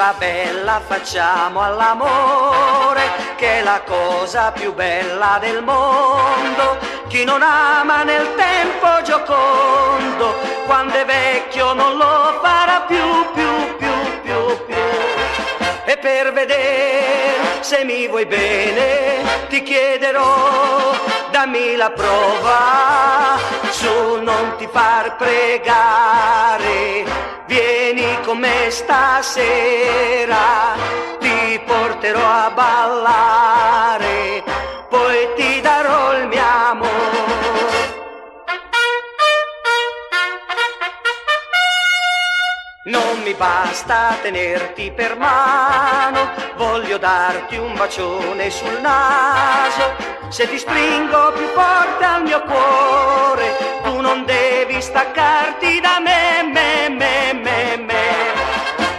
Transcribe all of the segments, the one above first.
bimba bella, facciamo all'amore, che è la cosa più bella del mondo. Chi non ama nel tempo giocondo, quando è vecchio non lo farà più. E per vedere se mi vuoi bene, ti chiederò, dammi la prova, su non ti far pregare, vieni con me stasera, ti porterò a ballare, poi ti darò il mio amore. Non mi basta tenerti per mano, voglio darti un bacione sul naso. Se ti stringo più forte al mio cuore, tu non devi staccarti da me.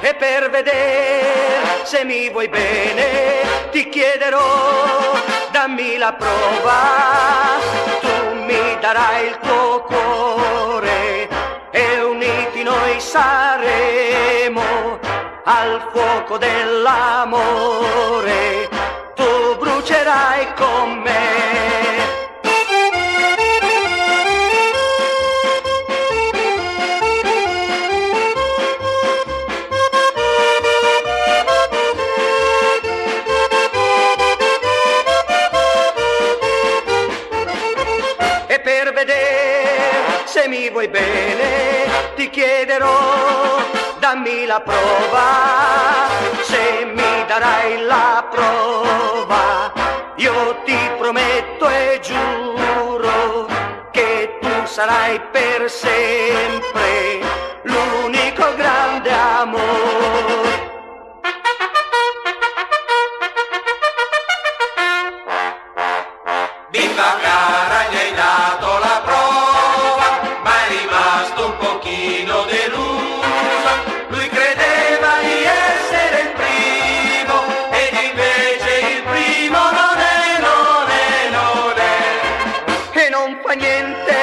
E per vedere se mi vuoi bene, ti chiederò, dammi la prova, tu mi darai il tuo cuore e uniti noi saremo al fuoco dell'amore, tu brucerai con me. E per vedere se mi vuoi bene, ti chiederò, dammi la prova, se mi darai la prova, io ti prometto e giuro che tu sarai per sempre l'unico grande amore. Bimba cara, gli hai dato la prova, ma è rimasto un pochino deluso. Lui credeva di essere il primo, ed invece il primo non è. E non fa niente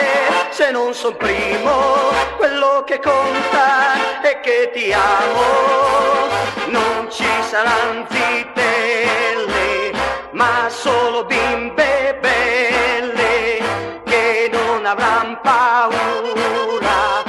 se non son primo, quello che conta è che ti amo. Non ci saranno zitelle, ma solo bimbe belle che non avranno paura